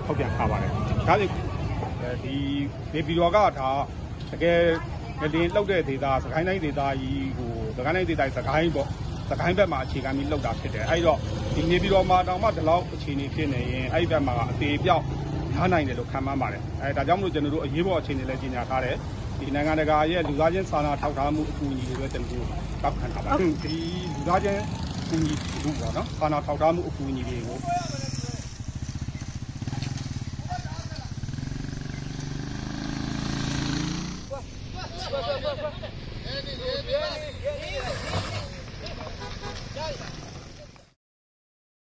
ဟုတ်ပြန်ခါပါတယ်ဒါဒီနေပြည်တော်ကဒါတကယ်ငလင်းလောက်တဲ့ဒေသစကိုင်းတိုင်းဒေသကြီးကိုစကိုင်းတိုင်းဒေသစကိုင်းပေါ့စကိုင်းဘက်မှာအခြေခံပြီးလောက်တာဖြစ်တယ်အဲ့တော့ဒီနေပြည်တော်မှာတောင်မှဒီလောက်အခြေအနေဖြစ်နေရင်အဲ့ဒီဘက်မှာအသေးပြောက်ထားနိုင်တယ်လို့ခံမှန်းပါတယ်ဒါကြောင့်မလို့ကျွန်တော်တို့အရေးပေါ်အခြေအနေလည်းကြီးညာထားတယ်ဒီနိုင်ငံတကာရဲ့လူသားချင်းစာနာထောက်ထားမှုအကူအညီတွေပဲကျွန်တော်တို့တောက်ခံထားပါတယ်ဒီလူသားချင်းအကူအညီတွေပေါ့နော်စာနာထောက်ထားမှုအကူအညီတွေကို